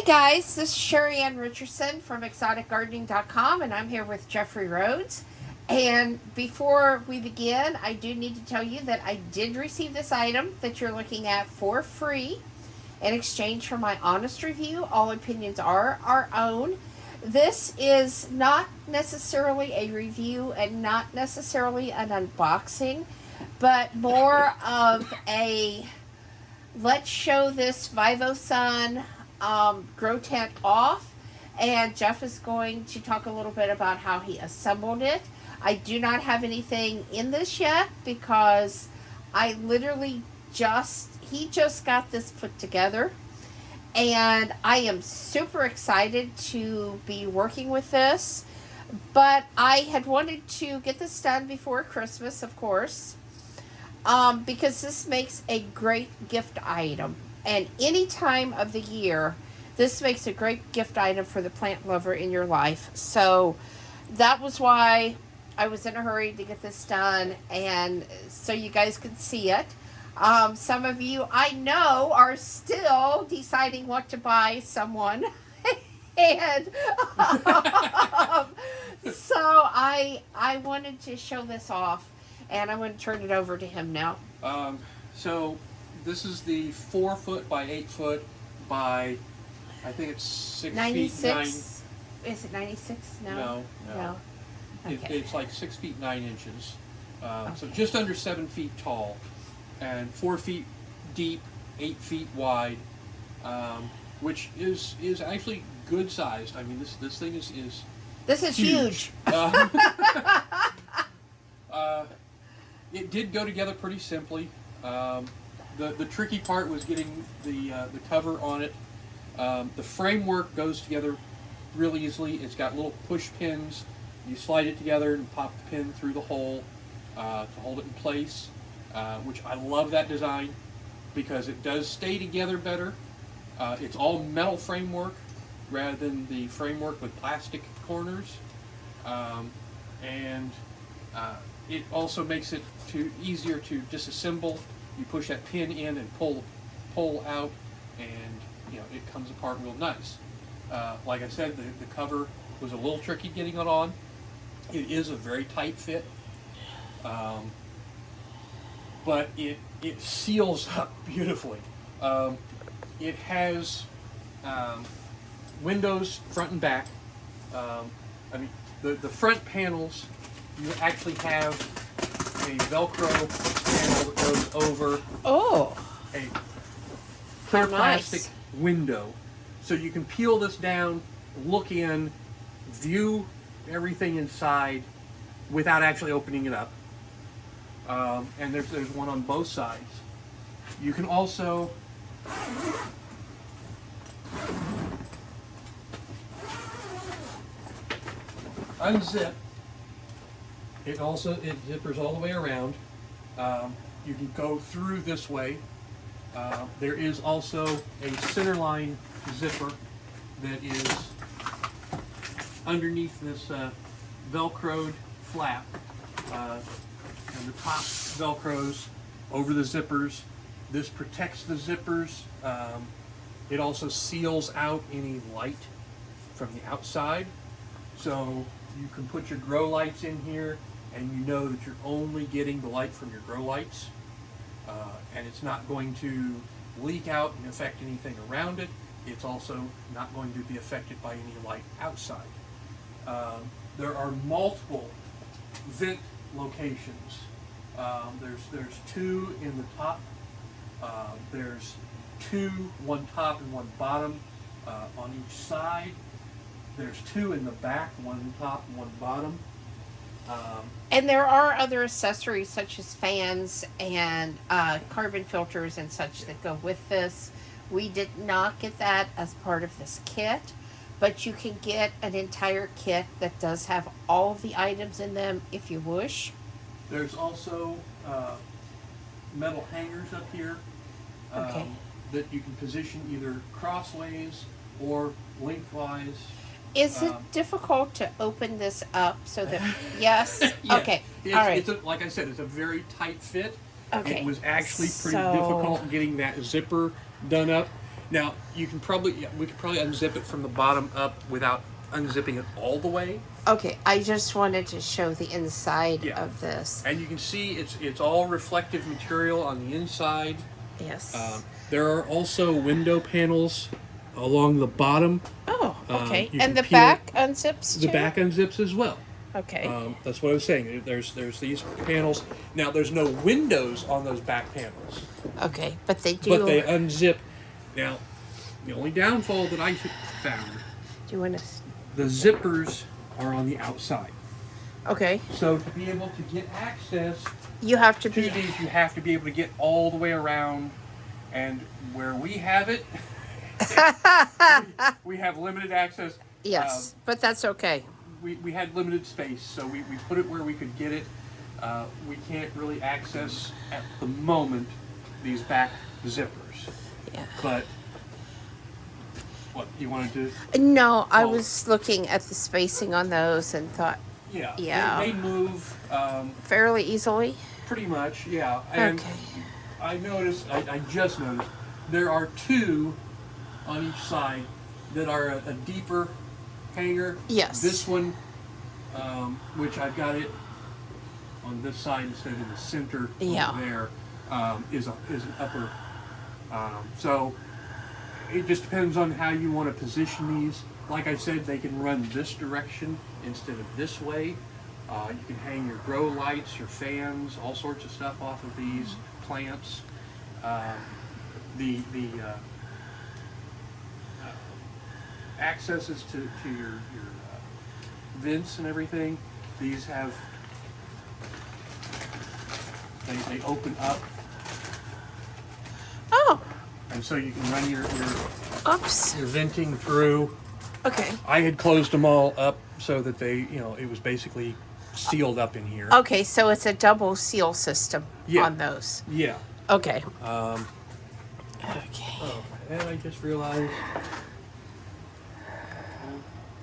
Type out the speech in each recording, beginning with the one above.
guys, this is Sheri Ann Richerson from exoticgardening.com, and I'm here with Jeffrey Rhoades. And before we begin, I do need to tell you that I did receive this item that you're looking at for free in exchange for my honest review. All opinions are our own. This is not necessarily a review and not necessarily an unboxing, but more of a let's show this VIVOSUN grow tent off, and Jeff is going to talk a little bit about how he assembled it. I do not have anything in this yet because I literally he just got this put together, and I am super excited to be working with this, but I had wanted to get this done before Christmas, of course, because this makes a great gift item. And any time of the year, this makes a great gift item for the plant lover in your life. So that was why I was in a hurry to get this done, and so you guys could see it. Some of you I know are still deciding what to buy someone. And so I wanted to show this off, and I'm going to turn it over to him now. So this is the 4 foot by 8 foot by, I think it's 6 96? feet 9. Is it 96? No. Okay. It's like 6 feet 9 inches. So Okay. just under 7 feet tall, and 4 feet deep, 8 feet wide, which is actually good sized. I mean, this thing is This is huge. It did go together pretty simply. The tricky part was getting the cover on it. The framework goes together real easily. It's got little push pins. You slide it together and pop the pin through the hole to hold it in place, which I love that design because it does stay together better. It's all metal framework rather than the framework with plastic corners, and it also makes it easier to disassemble. You push that pin in and pull out, and it comes apart real nice. Like I said, the cover was a little tricky getting it on. It is a very tight fit, but it seals up beautifully. It has windows front and back. I mean, the front panels, you actually have a Velcro panel that goes over a clear plastic window. So you can peel this down, look in, view everything inside without actually opening it up. And there's one on both sides. You can also unzip. It zippers all the way around. You can go through this way. There is also a centerline zipper that is underneath this Velcroed flap. And the top Velcros over the zippers. This protects the zippers. It also seals out any light from the outside. So you can put your grow lights in here, and you know that you're only getting the light from your grow lights, and it's not going to leak out and affect anything around it. It's also not going to be affected by any light outside. There are multiple vent locations. There's 2 in the top. There's 2, one top and one bottom on each side. There's 2 in the back, one top and one bottom. And there are other accessories such as fans and carbon filters and such that go with this. We did not get that as part of this kit, but you can get an entire kit that does have all of the items in them if you wish. There's also metal hangers up here that you can position either crossways or lengthwise. Is it difficult to open this up so that, yes? Yeah. Okay, all right. Like I said, it's a very tight fit. Okay. It was actually pretty difficult getting that zipper done up. Now we could probably unzip it from the bottom up without unzipping it all the way. Okay, I just wanted to show the inside Yeah. of this. And you can see it's all reflective material on the inside. Yes. There are also window panels along the bottom. Oh, okay. you And can the peel- back unzips too? The back unzips as well. Okay. That's what I was saying. There's these panels. Now there's no windows on those back panels, Okay, but they do. but they unzip. Now, the only downfall that I found, Do you want to? the zippers are on the outside. Okay. So to be able to get access You have to to be. these, you have to be able to get all the way around. And where we have it, we have limited access. Yes, but that's okay. We had limited space, so we put it where we could get it. We can't really access at the moment these back zippers. Yeah. But what you wanted to? No, I Well- was looking at the spacing on those and thought Yeah. Yeah. They move fairly easily. pretty much. Yeah. And Okay. I noticed. I just noticed there are two on each side that are a deeper hanger. Yes. This one, which I've got it on this side instead of in the center Yeah. over there, is an upper. So it just depends on how you want to position these. Like I said, they can run this direction instead of this way. You can hang your grow lights, your fans, all sorts of stuff off of these plants. The accesses to your vents and everything. These have they open up, Oh, and so you can run your oops. venting through. Okay. I had closed them all up so that it was basically sealed up in here. Okay, so it's a double seal system Yeah. on those. Yeah. Okay. Um, Okay. oh, and I just realized.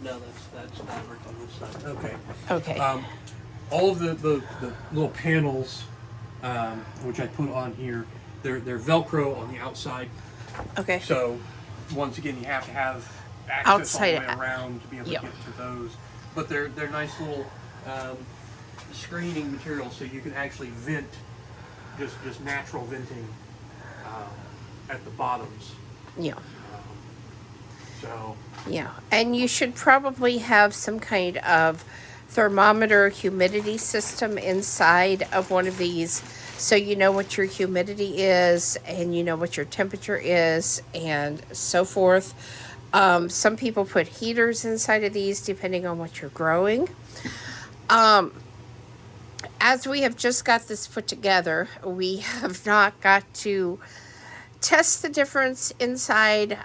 No, that's not working on this side. Okay. Okay. All of the little panels, which I put on here, they're Velcro on the outside. Okay. So once again, you have to have access all the way Outside, around to be able yeah. to get to those. But they're nice little screening material, so you can actually vent just natural venting at the bottoms. Yeah. So Yeah. And you should probably have some kind of thermometer humidity system inside of one of these so you know what your humidity is and you know what your temperature is and so forth. Some people put heaters inside of these depending on what you're growing. As we have just got this put together, we have not got to test the difference inside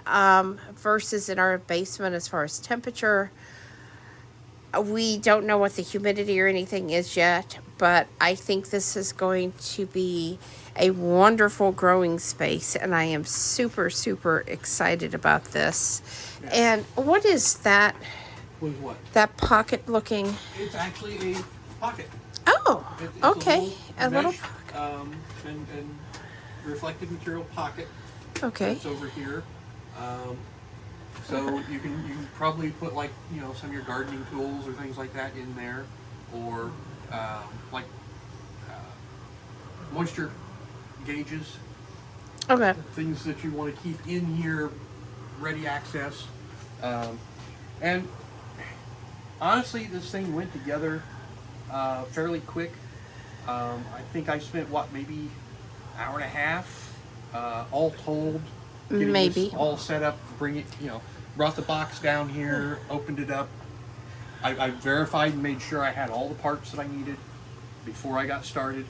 versus in our basement as far as temperature. We don't know what the humidity or anything is yet, but I think this is going to be a wonderful growing space, and I am super, super excited about this. Yeah. And what is that? with what? That pocket looking? It's actually a pocket. Oh, It's okay. A little, little mesh, and reflective material pocket. Okay. That's over here. So you can probably put some of your gardening tools or things like that in there, or moisture gauges, Okay. things that you want to keep in here, ready access. And honestly, this thing went together fairly quick. I think I spent maybe hour and a half, all told, getting Maybe. this all set up. Bring it, brought the box down here, opened it up. I verified and made sure I had all the parts that I needed before I got started.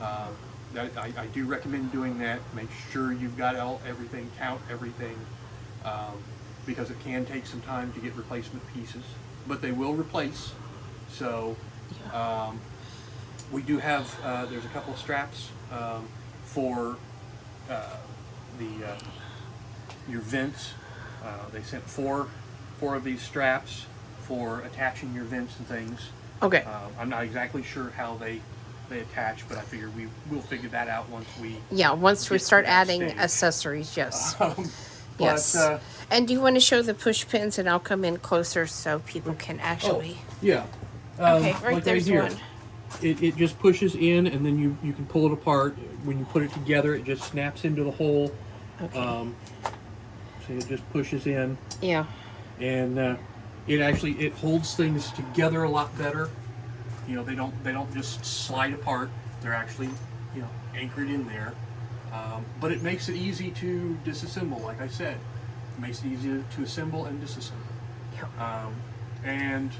I do recommend doing that. Make sure you've got everything, count everything, because it can take some time to get replacement pieces, but they will replace. So we do have, there's a couple of straps for your vents. They sent four of these straps for attaching your vents and things. Okay. I'm not exactly sure how they attach, but I figure we'll figure that out once we Yeah, once we get to start that adding stage. accessories, yes. But, Yes. And do you want to show the push pins, and I'll come in closer so people can actually... yeah. Okay, right like there's here. one. It just pushes in, and then you can pull it apart. When you put it together, it just snaps into the hole. Okay. So it just pushes in. Yeah. And it holds things together a lot better. You know, they don't just slide apart. They're actually, you know, anchored in there. But it makes it easy to disassemble. Like I said, it makes it easy to assemble and disassemble. Yeah. And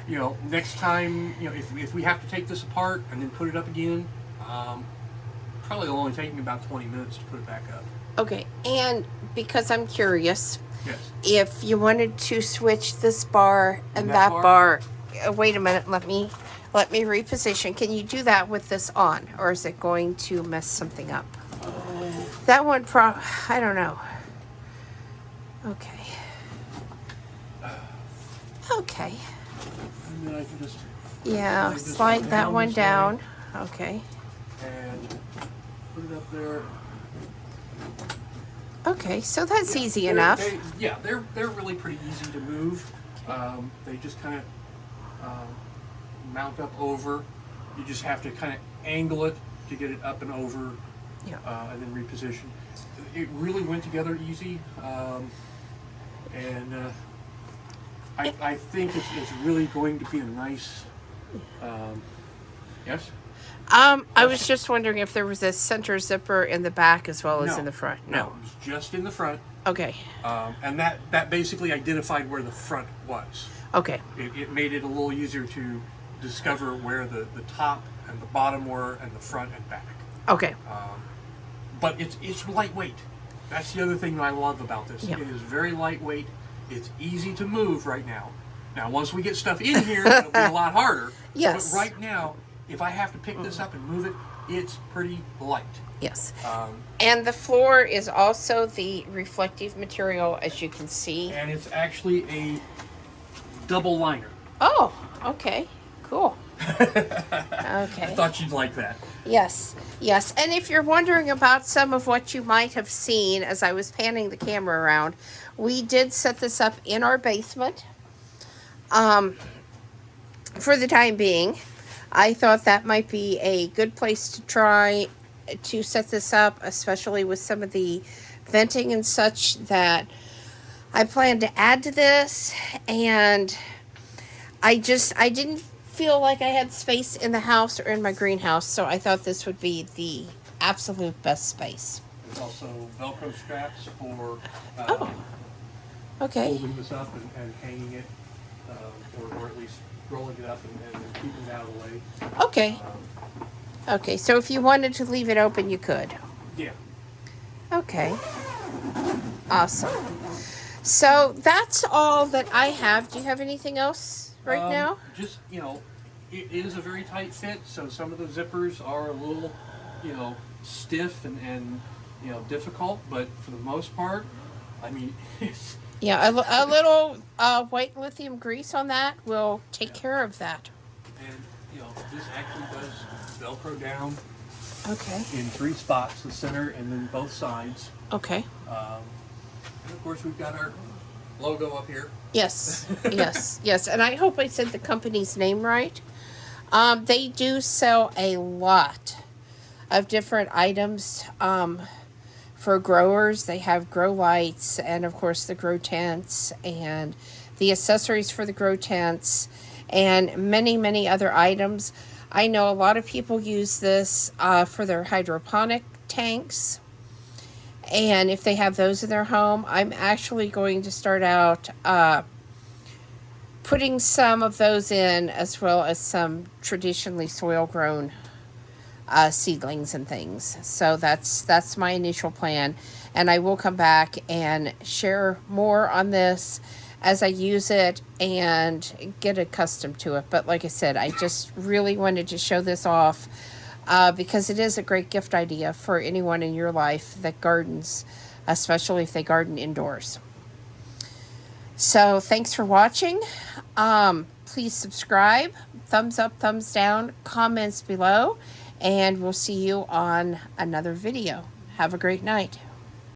you know, next time, you know, if we have to take this apart and then put it up again, probably will only take me about 20 minutes to put it back up. Okay, and because I'm curious, Yes. if you wanted to switch this bar and that that bar, wait a minute, let me reposition. Can you do that with this on, or is it going to mess something up? That one, I don't know. Okay. Okay. And then I can just Yeah, this slide one that down one this way. down. Okay. and put it up there. Okay, so that's easy They're- enough. they're really pretty easy to move. They just kind of mount up over. You just have to kind of angle it to get it up and over, Yeah. and then reposition. It really went together easy, and I think it's really going to be a nice. Yes. I was just wondering if there was a center zipper in the back as well as No. in the front. No, it was just in the front, Okay. and that basically identified where the front was. Okay. It made it a little easier to discover where the top and the bottom were, and the front and back. Okay. But it's lightweight. That's the other thing that I love about this. Yeah. It is very lightweight. It's easy to move right now. Now, once we get stuff in here, it'll be a lot harder. Yes. But right now, if I have to pick this up and move it, it's pretty light. Yes. Um, And the floor is also the reflective material, as you can see. and it's actually a double liner. Oh, okay. Cool. I Okay. thought you'd like that. Yes, yes. And if you're wondering about some of what you might have seen as I was panning the camera around, we did set this up in our basement. For the time being, I thought that might be a good place to try to set this up, especially with some of the venting and such that I plan to add to this. And I didn't feel like I had space in the house or in my greenhouse, so I thought this would be the absolute best space. There's also Velcro straps for Okay. holding this up and hanging it, or at least rolling it up and keeping it out of the way. Okay. Okay, so if you wanted to leave it open, you could. Yeah. Okay. Awesome. So that's all that I have. Do you have anything else right now? Just, you know, it is a very tight fit, so some of the zippers are a little, you know, stiff and you know, difficult, but for the most part, I mean, it's... Yeah, a little white lithium grease on that will take care of that. And, you know, this actually does Velcro down Okay. in 3 spots, the center and then both sides. Okay. And of course, we've got our logo up here. Yes, yes, yes. And I hope I said the company's name right. They do sell a lot of different items for growers. They have grow lights and, of course, the grow tents and the accessories for the grow tents and many, many other items. I know a lot of people use this for their hydroponic tanks. And if they have those in their home, I'm actually going to start out putting some of those in, as well as some traditionally soil grown seedlings and things. So that's my initial plan. And I will come back and share more on this as I use it and get accustomed to it. But like I said, I just really wanted to show this off because it is a great gift idea for anyone in your life that gardens, especially if they garden indoors. So thanks for watching. Please subscribe, thumbs up, thumbs down, comments below, and we'll see you on another video. Have a great night.